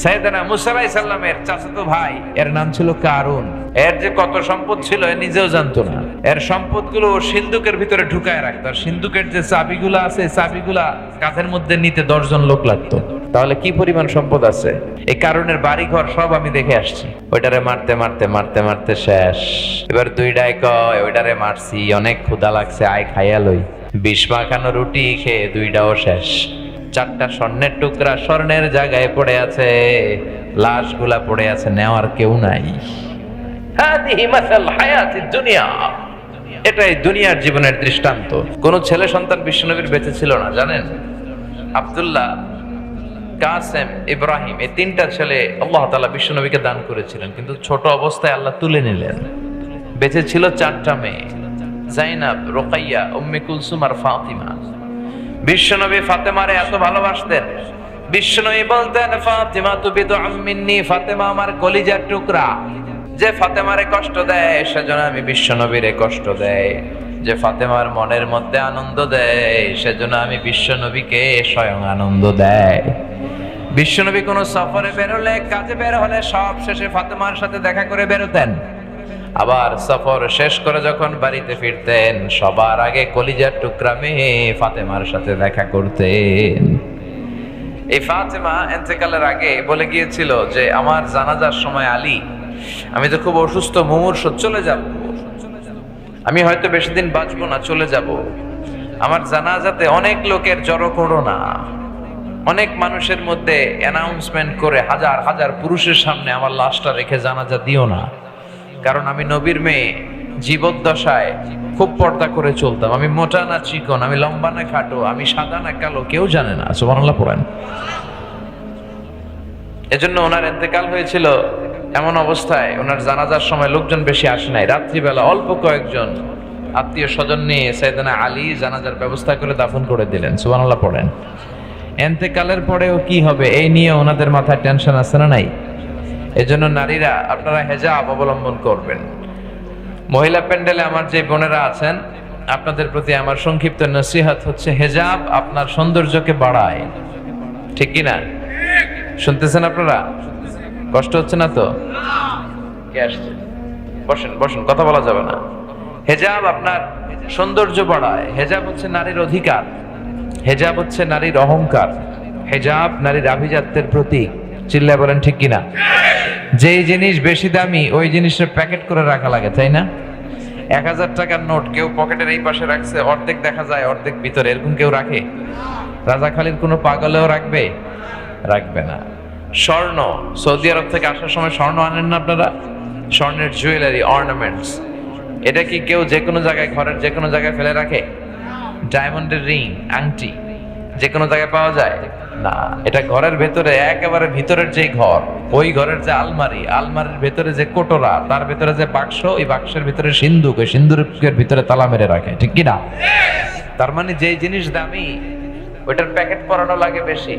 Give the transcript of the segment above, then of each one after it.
সাইয়েদনা মুসা আলাইহিস সালামের চাচাতো ভাই, এর নাম ছিল কারুন। এর যে কত সম্পদ ছিল এ নিজেও জানতো না। এর সম্পদগুলো সিন্ধুকের ভিতরে ঢুকায় রাখতো। আর সিন্ধুকের যে চাবিগুলো আছে, চাবিগুলা কাঁধের মধ্যে নিতে 10 জন লোক লাগতো। তাহলে কি পরিমাণ সম্পদ আছে। এই কারণের বাড়ি ঘর সব আমি দেখে আসছি। ওইটারে মারতে মারতে মারতে মারতে শেষ। এবার দুইটাই কয় ওইটারে মারছি, অনেক ক্ষুধা লাগছে, আয় খাইয়া লই। 20 মাখানো রুটি খেয়ে দুইটাও শেষ। 4টা স্বর্ণের টুকরা স্বর্ণের জায়গায় পড়ে আছে, লাশগুলা পড়ে আছে, নেওয়ার কেউ নাই। হাদিহি মাসাল হায়াতিদ দুনিয়া, এটাই দুনিয়ার জীবনের দৃষ্টান্ত। কোন ছেলে সন্তান বিশ্বনবীর বেঁচে ছিল না, জানেন? আব্দুল্লাহ, কাসেম, ইব্রাহিম, এই 3টা ছেলে আল্লাহ তাআলা বিশ্বনবীকে দান করেছিলেন, কিন্তু ছোট অবস্থায় আল্লাহ তুলে নিলেন। বেঁচে ছিল 4টা মেয়ে, জাইনাব, রুকাইয়া, উম্মে কুলসুম আর ফাতিমা। বিশ্বনবী ফাতেমারে এত ভালোবাসতেন, বিশ্বনবী বলতেন ফাতিমা তু বিদউম মিন্নি, ফাতেমা আমার কলিজার টুকরা। যে ফাতেমারে কষ্ট দেয় সেজন্য আমি বিশ্বনবীরে কষ্ট দেয়, যে ফাতেমার মনের মধ্যে আনন্দ দেয় সেজন্য আমি বিশ্বনবীকে স্বয়ং আনন্দ দেয়। বিশ্বনবী কোনো সফরে বেরোলে, কাজে বের হলে সব শেষে ফাতেমার সাথে দেখা করে বেরোতেন। আবার সফর শেষ করে যখন বাড়িতে ফিরতেন সবার আগে কলিজার টুকরা মেয়ে ফাতেমার সাথে দেখা করতেন। এই ফাতেমা ইন্তেকালের আগে বলে গিয়েছিল যে আমার জানাজার সময় আলী, আমি তো খুব অসুস্থ, মুমূর্ষু, চলে যাব, আমি হয়তো বেশি দিন বাঁচবো না, চলে যাব। আমার জানাজাতে অনেক লোকের জড়ো করো না, অনেক মানুষের মধ্যে অ্যানাউন্সমেন্ট করে হাজার হাজার পুরুষের সামনে আমার লাশটা রেখে জানাজা দিও না। কারণ আমি নবীর মেয়ে, জীবদ্দশায় খুব পর্দা করে চলতাম। আমি মোটা না চিকন, আমি লম্বা না খাটো, আমি সাদা না কালো, কেউ জানে না। সুবহানাল্লাহ পড়েন। এজন্য ওনার ইন্তেকাল হয়েছিল এমন অবস্থায়, ওনার জানাজার সময় লোকজন বেশি আসে নাই। রাত্রিবেলা অল্প কয়েকজন আত্মীয় স্বজন নিয়ে সাইয়েদনা আলী জানাজার ব্যবস্থা করে দাফন করে দিলেন। সুবহানাল্লাহ পড়েন। ইন্তেকালের পরেও কি হবে এই নিয়ে ওনাদের মাথায় টেনশন আছে না নাই? এজন্য নারীরা আপনারা হেজাব অবলম্বন করবেন। মহিলা প্যান্ডেলে আমার যে বোনেরা আছেন, আপনাদের প্রতি আমার সংক্ষিপ্ত নসিহত হচ্ছে, হেজাব আপনার সৌন্দর্যকে বাড়ায়, ঠিক কি না? শুনতেছেন আপনারা? কষ্ট হচ্ছে না তো? কে আসছে? বসেন বসেন, কথা বলা যাবে না। হেজাব আপনার সৌন্দর্য বাড়ায়। হেজাব হচ্ছে নারীর অধিকার, হেজাব হচ্ছে নারীর অহংকার, হেজাব নারীর আভিজাত্যের প্রতীক। চিল্লায় বলেন ঠিক কিনা? যেই জিনিস বেশি দামি ওই জিনিসের প্যাকেট করে রাখা লাগে, তাই না? 1000 টাকার নোট কেউ পকেটের এই পাশে রাখছে, অর্ধেক দেখা যায় অর্ধেক ভিতরে, এরকম কেউ রাখে? রাজাখালীর কোনো পাগলেও রাখবে? রাখবে না। স্বর্ণ, সৌদি আরব থেকে আসার সময় স্বর্ণ আনেন না আপনারা? স্বর্ণের জুয়েলারি, অর্নামেন্টস, এটা কি কেউ যে কোনো জায়গায়, ঘরের যে কোনো জায়গায় ফেলে রাখে? ডায়মন্ডের রিং, আংটি যে কোনো জায়গায় পাওয়া যায় না। এটা ঘরের ভেতরে, একেবারে ভিতরের যে ঘর, ওই ঘরের যে আলমারি, আলমারির ভেতরে যে কোটরা, তার ভেতরে যে বাক্স, ওই বাক্সের ভিতরে সিন্ধুক, ওই সিন্ধুকের ভিতরে তালা মেরে রাখে, ঠিক কিনা? তার মানে যেই জিনিস দামি ওইটার প্যাকেট পরানো লাগে বেশি,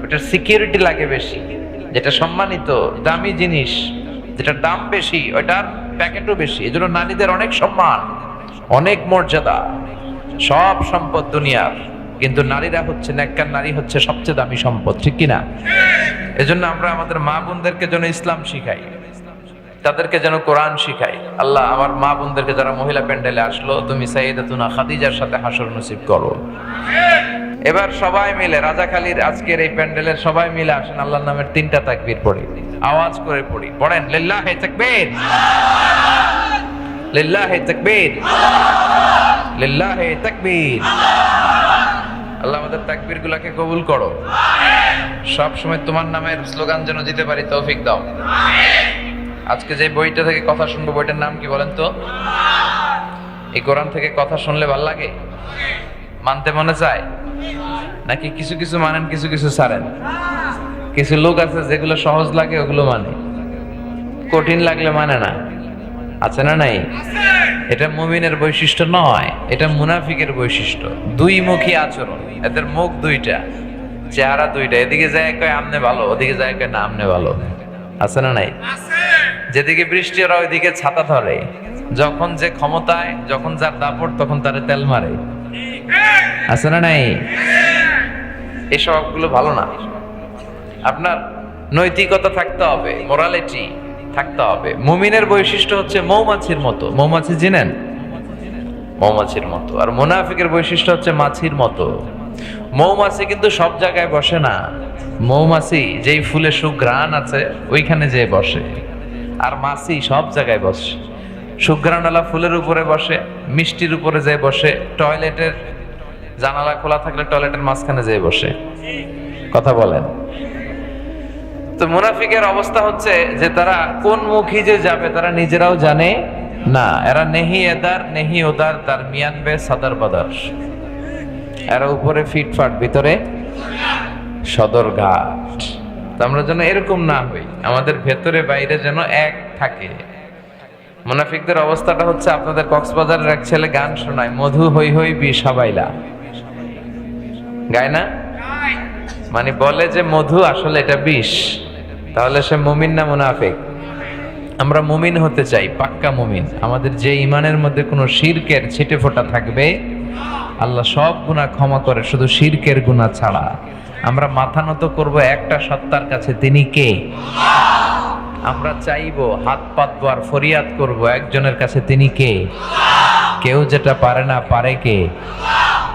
ওইটার সিকিউরিটি লাগে বেশি। যেটা সম্মানিত দামি জিনিস, যেটার দাম বেশি, ওইটার প্যাকেটও বেশি। এজন্য নারীদের অনেক সম্মান, অনেক মর্যাদা। সব সম্পদ দুনিয়ার, কিন্তু নারীরা হচ্ছে, নেককার নারী হচ্ছে সবচেয়ে দামি সম্পদ, ঠিক কিনা? এজন্য আমরা আমাদের মা বোনদেরকে যেন ইসলাম শিখাই, তাদেরকে যেন কোরআন শিখাই। আল্লাহ আমার মা বোনদেরকে যারা মহিলা প্যান্ডেলে আসলো, তুমি সাইয়েদাতুনা খাদিজার সাথে হাসর নসিব করো। এবার সবাই মিলে রাজাখালীর আজকের এই প্যান্ডেলের সবাই মিলে আসেন, আল্লাহর নামের 3টা তাকবীর পড়ি, আওয়াজ করে পড়ি। পড়েন লিল্লাহি তাকবীর, লিল্লাহি তাকবীর, লিল্লাহি তাকবীর। আল্লাহ আমাদের তাকবীর গুলাকে কবুল করো। সব সময় তোমার নামের স্লোগান যেন দিতে পারি, তৌফিক দাও। আজকে যে বইটা থেকে কথা শুনবো, বইটার নাম কি বলেন তো? এই কোরআন থেকে কথা শুনলে ভাল লাগে? মানতে মনে চায় নাকি? কিছু কিছু মানেন, কিছু কিছু ছাড়েন। কিছু লোক আছে যেগুলো সহজ লাগে ওগুলো মানে, কঠিন লাগলে মানে না। আছে না নাই? এটা মুমিনের বৈশিষ্ট্য নয়, এটা মুনাফিকের বৈশিষ্ট্য। দুই মুখী আচরণ, এদের মুখ দুইটা, চেহারা দুইটা। এদিকে যায় কয় আমনে ভালো, ওদিকে যায় কয় না আমনে ভালো। আছে না নাই? যেদিকে বৃষ্টি ওরা ওইদিকে ছাতা ধরে। যখন যে ক্ষমতায়, যখন যার দাপট, তখন তারে তেল মারে। আছে না নাই? এই স্বভাবগুলো ভালো না। আপনার নৈতিকতা থাকতে হবে, মোরালিটি থাকতে হবে। মুমিনের বৈশিষ্ট্য হচ্ছে মৌমাছির মতো। মৌমাছি চিনেন? মৌমাছির মতো। আর মুনাফিকের বৈশিষ্ট্য হচ্ছে মাছির মতো। মৌমাছি কিন্তু সব জায়গায় বসে না। মৌমাছি যেই ফুলে সুঘ্রাণ আছে ওইখানে যেয়ে বসে, আর মাছি সব জায়গায় বসে। সুঘ্রাণওয়ালা ফুলের উপরে বসে, মিষ্টির উপরে যেয়ে বসে, টয়লেটের জানালা খোলা থাকলে টয়লেটের মাঝখানে যেয়ে বসে। কথা বলেন। তো মুনাফিকের অবস্থা হচ্ছে যে তারা কোন মুখী যে যাবে তারা নিজেরাও জানে না। এরা নেহি এদার নেহি ওদার, তার মিয়ানবে সাদার বাদার। এরা উপরে ফিটফাট, ভিতরে সদরঘাট। আমরা যেন এরকম না হই, আমাদের ভেতরে বাইরে যেন এক থাকে। মুনাফিকদের অবস্থাটা হচ্ছে, আপনাদের কক্সবাজারের এক ছেলে গান শোনায়, মধু হই হই বিষ হাবাইলা, গায় না? মানে বলে যে মধু, আসলে এটা বিষ। তাহলে সে মুমিন না মুনাফিক? আমরা মুমিন হতে চাই, পাক্কা মুমিন। আমাদের যে ইমানের মধ্যে কোনো শিরকের ছিটে ফোঁটা থাকবে, আল্লাহ সব গুনাহ ক্ষমা করে, শুধু শিরকের গুনাহ ছাড়া। আমরা মাথা নত করব একটা সত্তার কাছে, তিনি কে? আমরা চাইবো, হাত পাতবো আর ফরিয়াদ করব একজনের কাছে, তিনি কে? কেউ যেটা পারে না, পারে কে?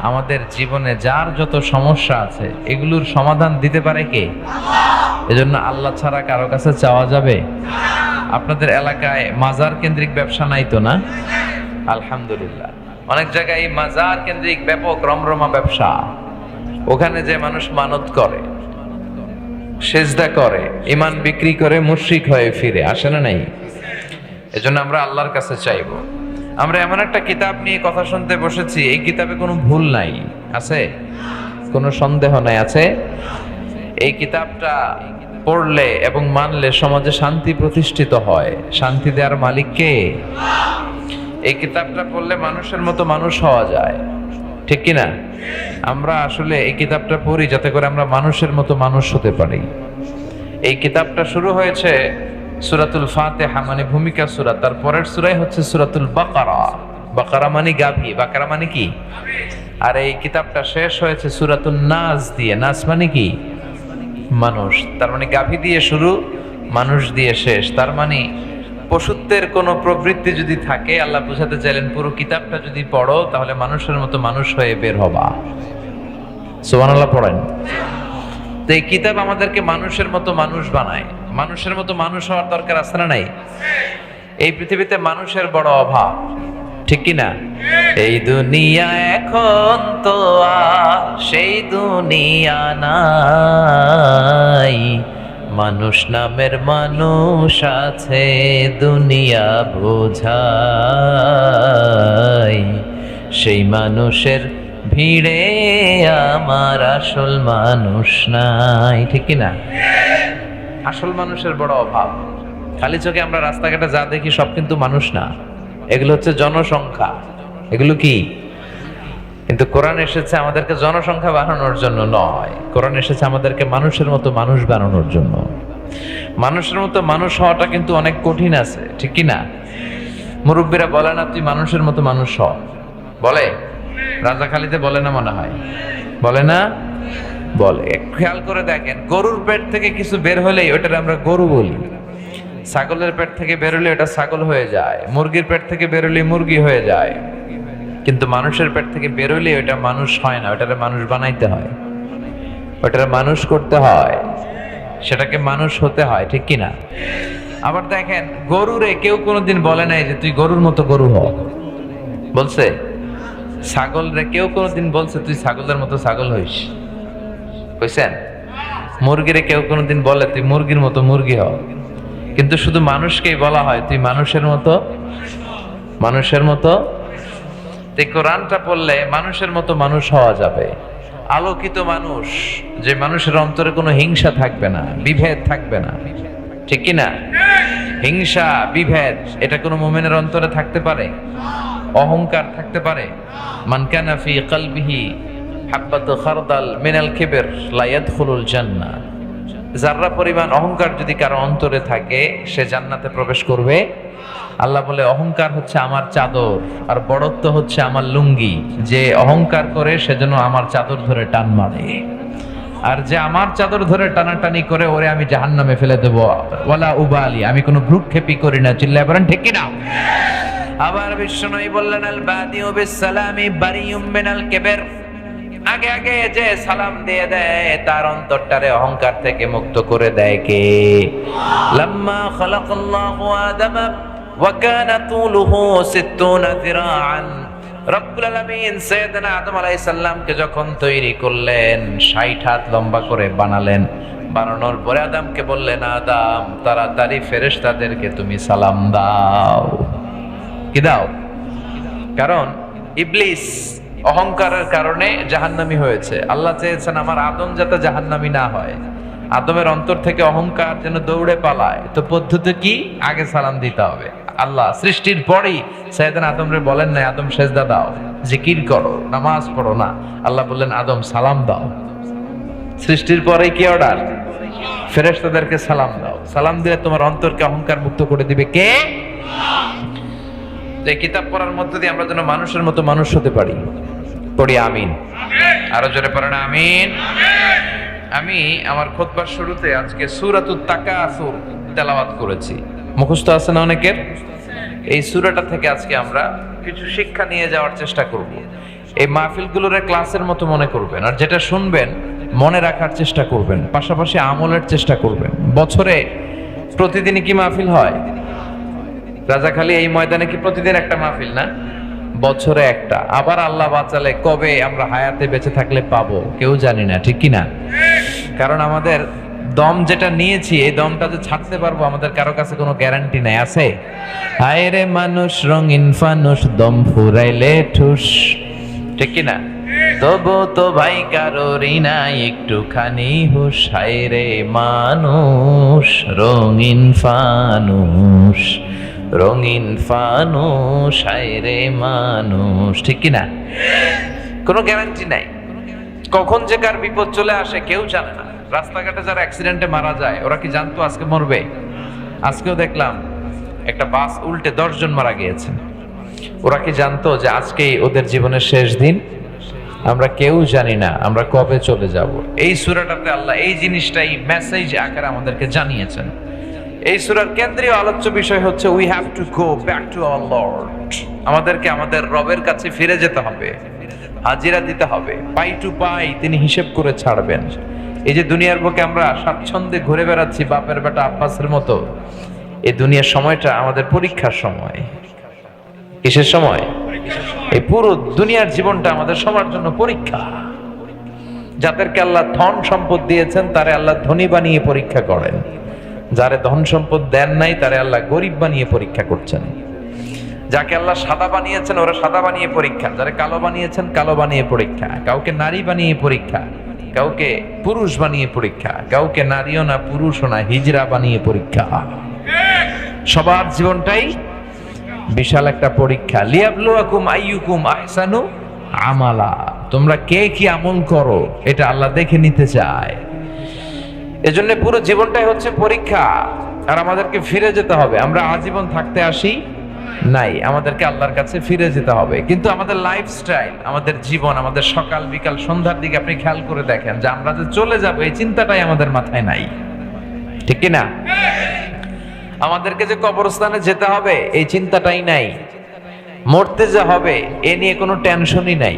আমাদের জীবনে যার যত সমস্যা আছে এগুলোর সমাধান দিতে পারে কে? এজন্য আল্লাহ ছাড়া কারো কাছে চাওয়া যাবে? আপনাদের এলাকায় মাজার কেন্দ্রিক ব্যবসা নাই তো? না, আলহামদুলিল্লাহ। অনেক জায়গায় মাজার কেন্দ্রিক ব্যাপক রমরমা ব্যবসা। ওখানে যে মানুষ মানত করে, সেজদা করে, ইমান বিক্রি করে মুশরিক হয়ে ফিরে আসে না? নাই? এজন্য আমরা আল্লাহর কাছে চাইবো। আমরা এমন একটা কিতাব নিয়ে কথা শুনতে বসেছি, এই কিতাবে কোনো ভুল নাই, আছে? কোনো সন্দেহ নাই, আছে? এই কিতাবটা পড়লে এবং মানলে সমাজে শান্তি প্রতিষ্ঠিত হয়। শান্তি দেওয়ার মালিক কে? এই কিতাবটা পড়লে মানুষের মতো মানুষ হওয়া যায়, ঠিক কিনা? আমরা আসলে এই কিতাবটা পড়ি যাতে করে আমরা মানুষের মতো মানুষ হতে পারি। এই কিতাবটা শুরু হয়েছে সূরাতুল ফাতিহা, মানে ভূমিকা সূরা। তার পরের সূরাই হচ্ছে সূরাতুল বাকারা। বাকারা মানে গাভী, বাকারা মানে কি? আর এই কিতাবটা শেষ হয়েছে সূরাতুন নাস দিয়ে। নাস মানে কি? মানুষ। তার মানে গাভী দিয়ে শুরু, মানুষ দিয়ে শেষ। তার মানে পশুত্বের কোনো প্রবৃত্তি যদি থাকে, আল্লাহ বুঝাতে চাইলেন পুরো কিতাবটা যদি পড়ো তাহলে মানুষের মতো মানুষ হয়ে বের হবা। সুবহানাল্লাহ পড়েন। তো এই কিতাব আমাদেরকে মানুষের মতো মানুষ বানায়। মানুষের মতো মানুষ হওয়ার দরকার আছে না নাই? এই পৃথিবীতে মানুষের বড় অভাব, ঠিক কিনা? এই দুনিয়া এখন তো আর সেই দুনিয়া নাই, মানুষ নামের মানুষ আছে দুনিয়া বোঝাই, সেই মানুষের ভিড়ে আমার আসল মানুষ নাই, ঠিক কিনা? আসল মানুষের বড় অভাব। খালি চোখে আমরা রাস্তাঘাটে যা দেখি সব কিন্তু মানুষ না, এগুলো হচ্ছে জনসংখ্যা। এগুলো কি? কিন্তু কোরআন এসেছে আমাদেরকে জনসংখ্যা বাড়ানোর জন্য নয়, কোরআন এসেছে আমাদেরকে মানুষের মতো মানুষ বানানোর জন্য। মানুষের মতো মানুষ হওয়াটা কিন্তু অনেক কঠিন আছে, ঠিক কিনা? মুরব্বীরা বলে না তুই মানুষের মতো মানুষ হ, বলে? রাজাখালীতে বলে না মনে হয়? বলে না? বলে। খেয়াল করে দেখেন, গরুর পেট থেকে কিছু বের হলেই ওটার আমরা গরু বলি। ছাগলের পেট থেকে বের হলে ওটা ছাগল হয়ে যায়, মুরগির পেট থেকে বের হলে মুরগি হয়ে যায়। কিন্তু মানুষের পেট থেকে বের হলে ওটা মানুষ হয় না, ওটারে মানুষ বানাইতে হয়, ওটারে মানুষ করতে হয়, সেটাকে মানুষ হতে হয়, ঠিক কিনা? আবার দেখেন, গরুরে কেউ কোনোদিন বলে নাই যে তুই গরুর মতো গরু হ, বলছে? ছাগল রে কেউ কোনোদিন বলছে তুই ছাগলের মতো ছাগল হইস, কইছেন? মুরগিরে কেউ কোনোদিন বলে তুই মুরগির মতো মুরগি হ, কিন্তু শুধু মানুষকেই বলা হয় তুই মানুষের মতো মানুষের মতো। এই কোরআনটা পড়লে মানুষের মতো মানুষ হওয়া যাবে, আলোকিত মানুষ, যে মানুষের অন্তরে কোনো হিংসা থাকবে না, বিভেদ থাকবে না, ঠিক কিনা? হিংসা বিভেদ এটা কোনো মুমিনের অন্তরে থাকতে পারে? অহংকার থাকতে পারে? মান কানা ফি কলবিহি হাব্বাতু খারদাল মিনাল কিবর লা ইয়াদখুলুল জান্নাহ। যাররা পরিমাণ অহংকার যদি কারো অন্তরে থাকে সে জান্নাতে প্রবেশ করবে। আল্লাহ বলে অহংকার হচ্ছে আমার চাদর আর বড়ত্ব হচ্ছে আমার লুঙ্গি, যে অহংকার করে সেজন্য আমার চাদর ধরে টান মারে। আর যে আমার চাদর ধরে টানাটানি করে ওরে আমি জাহান্নামে ফেলে দেব, ওয়ালা উবালি, আমি কোনো ভ্রুক্ষেপই করি না। চিল্লায় বলেন ঠিক কি না? আবার বিশ্বনবী বললেন, আল বাদিউ বিসসালামি বারিউম মিনাল কিবর, আগে আগে যে সালাম দিয়ে দেয় তার অন্তরটারে অহংকার থেকে মুক্ত করে দেয় কে? লাম্মা খালাকাল্লাহু আদামা ওয়া কানা তুলুহু 60 যিরাআন, রব্বুল আলামিন সাইয়েদনা আদম আলাইহিস সালামকে যখন তৈরি করলেন 60 হাত লম্বা করে বানালেন। বানানোর পরে আদমকে বললেন, আদম তাড়াতাড়ি ফেরেশতাদেরকে তুমি সালাম দাও। কি দাও? কারণ ইবলিস অহংকারের কারণে জাহান্নামী হয়েছে। আল্লাহ চেয়েছেন আমার আদম যাতে জাহান্নামী না হয়, আদমের অন্তর থেকে অহংকার যেন দৌড়ে পালায়। তো পদ্ধতি কি? আগে সালাম দিতে হবে। আল্লাহ সৃষ্টির পরেই সাইয়েদনা আদমরে বলেন না আদম সেজদা দাও, জিকির করো, নামাজ পড়ো না। আল্লাহ বললেন আদম সালাম দাও। সৃষ্টির পরেই কি অর্ডার? ফেরেশতাদেরকে সালাম দাও। সালাম দিলে তোমার অন্তরকে অহংকার মুক্ত করে দিবে কে? যে কিতাব পড়ার মধ্য দিয়ে আমরা যেন মানুষের মতো মানুষ হতে পারি। পড়ি আমিন। আরো জোরে পড়েন আমিন। আমি আমার খুতবার শুরুতে আজকে সূরাতুত তাকাসুর তেলাওয়াত করেছি, মুখস্থ আছে না অনেকের? এই সূরাটা থেকে আজকে আমরা কিছু শিক্ষা নিয়ে যাওয়ার চেষ্টা করব। এই মাহফিলগুলোর ক্লাসের মতো মনে করবেন, আর যেটা শুনবেন মনে রাখার চেষ্টা করবেন, পাশাপাশি আমলের চেষ্টা করবেন। বছরে প্রতিদিনই কি মাহফিল হয়? রাজাখালী এই ময়দানে কি প্রতিদিন একটা মাহফিল না? বছরে একটা। আবার আল্লাহ বাঁচালে কবে আমরা হায়াতে বেঁচে থাকলে পাবো কেউ জানি না, ঠিক কি না? কারণ আমাদের দম যেটা নিয়েছি এই দমটা যে ছাড়তে পারবো আমাদের কারো কাছে কোনো গ্যারান্টি নাই। আছে? হায় রে মানুষ রঙিন ফানুষ, দম ফুরাইলে ঠুস, ঠিক কি না? তবু তো ভাই কারোরই নাই একটুখানি হুশ। হায় রে মানুষ রঙিন ফানুষ, রঙিন ফানুষ, হায় রে মানুষ, ঠিক কি না? কোনো গ্যারান্টি নাই, কখন যে কার বিপদ চলে আসে কেউ জানে না। রাস্তাঘাটে যারা অ্যাক্সিডেন্টে মারা যায় ওরা কি জানতো আজকে মরবে? আজকেও দেখলাম একটা বাস উল্টে 10 জন মারা গিয়েছেন। ওরা কি জানতো যে আজকেই ওদের জীবনের শেষ দিন? আমরা কেউ জানি না আমরা কবে চলে যাব। এই সূরাটাতে আল্লাহ এই জিনিসটাই মেসেজ আকারে আমাদেরকে জানিয়েছেন। এই সূরার কেন্দ্রীয় আলোচ্য বিষয় হচ্ছে we have to go back to our Lord. আমাদেরকে আমাদের রবের কাছে ফিরে যেতে হবে, হাজিরা দিতে হবে, পাই টু পাই তিনি হিসেব করে ছাড়বেন। এই যে দুনিয়ার বুকে আমরা স্বাচ্ছন্দ্যে ঘুরে বেড়াচ্ছি বাপের বেটা আব্বাসের মতো, এই দুনিয়ার সময়টা আমাদের পরীক্ষার সময়। কিসের সময়? এই পুরো দুনিয়ার জীবনটা আমাদের সবার জন্য পরীক্ষা। যাদেরকে আল্লাহ ধন সম্পদ দিয়েছেন তারে আল্লাহ ধনী বানিয়ে পরীক্ষা করেন, যারে ধন সম্পদ দেন নাই তারে আল্লাহ গরিব বানিয়ে পরীক্ষা করছেন। যাকে আল্লাহ সাদা বানিয়েছেন ওরা সাদা বানিয়ে পরীক্ষা, যারা কালো বানিয়েছেন কালো বানিয়ে পরীক্ষা, কাউকে নারী বানিয়ে পরীক্ষা, কাউকে পুরুষ বানিয়ে পরীক্ষা, কাউকে নারীও না পুরুষও না হিজড়া বানিয়ে পরীক্ষা। সবার জীবনটাই বিশাল একটা পরীক্ষা। লিয়াবলুয়াকুম আইয়ুকুম আহসানু আমালা, তোমরা কে কি আমল করো এটা আল্লাহ দেখে নিতে চায়। এজন্য পুরো জীবনটাই হচ্ছে পরীক্ষা। আর আমাদেরকে ফিরে যেতে হবে। আমরা আজীবন থাকতে আসি নাই, আমাদেরকে আল্লাহর কাছে ফিরে যেতে হবে। কিন্তু আমাদের লাইফস্টাইল, আমাদের জীবন, আমাদের সকাল বিকাল সন্ধ্যার দিকে আপনি খেয়াল করে দেখেন যে আমরা যে চলে যাব এই চিন্তাটাই আমাদের মাথায় নাই, ঠিক কি না? আমাদেরকে যে কবরস্থানে যেতে হবে এই চিন্তাটাই নাই, মরতে যে হবে এ নিয়ে কোনো টেনশনই নাই,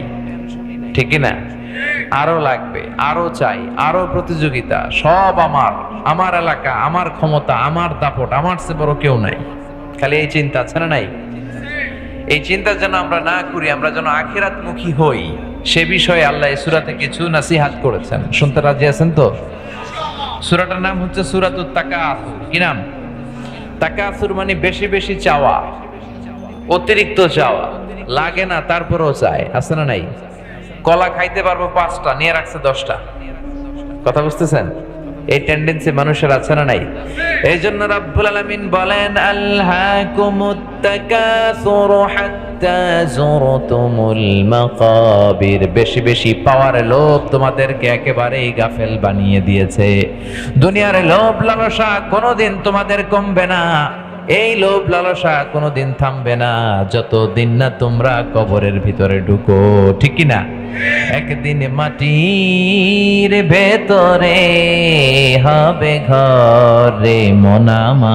ঠিক কি না? আরো লাগবে, আরো চাই, আরো প্রতিযোগিতা, সব আমার, আমার এলাকা, আমার ক্ষমতা, আমার দাপট, আমার চেয়ে বড় কেউ নাই। খালি এই চিন্তা আছে না নাই? এই চিন্তা যেন আমরা না করি, আমরা যেন আখিরাতমুখী হই, সে বিষয়ে আল্লাহ এই সূরাতে কিছু নসিহত করেছেন। শুনতে রাজি আছেন তো? সূরাটার নাম হচ্ছে সূরাতুত তাকাসুর। কি নাম? তাকাসুর মানে বেশি বেশি চাওয়া, অতিরিক্ত চাওয়া, লাগে না তারপরেও চায়, আছে না নাই? কলা খাইতে পারবো 5টা, নিয়ে রাখছে 10টা। কথা বুঝতেছেন? এই টেন্ডেন্সি মানুষের আছে না নাই? এই জন্য রাব্বুল আলামিন বলেন আলহাকুমুত তাকাসুর হাত্তা যুরতুমুল মাকাবির, বেশি বেশি পাওয়ার লোভ তোমাদেরকে একেবারেই গাফেল বানিয়ে দিয়েছে। দুনিয়ার লোভ লালসা কোনোদিন তোমাদের কমবে না। এই লোভ লালসা কোনোদিন থামবে না যতদিন না তোমরা কবরের ভিতরে ঢুকো, ঠিক কি না? একদিন মাটির ভেতরে হবে ঘর রে মন আমার।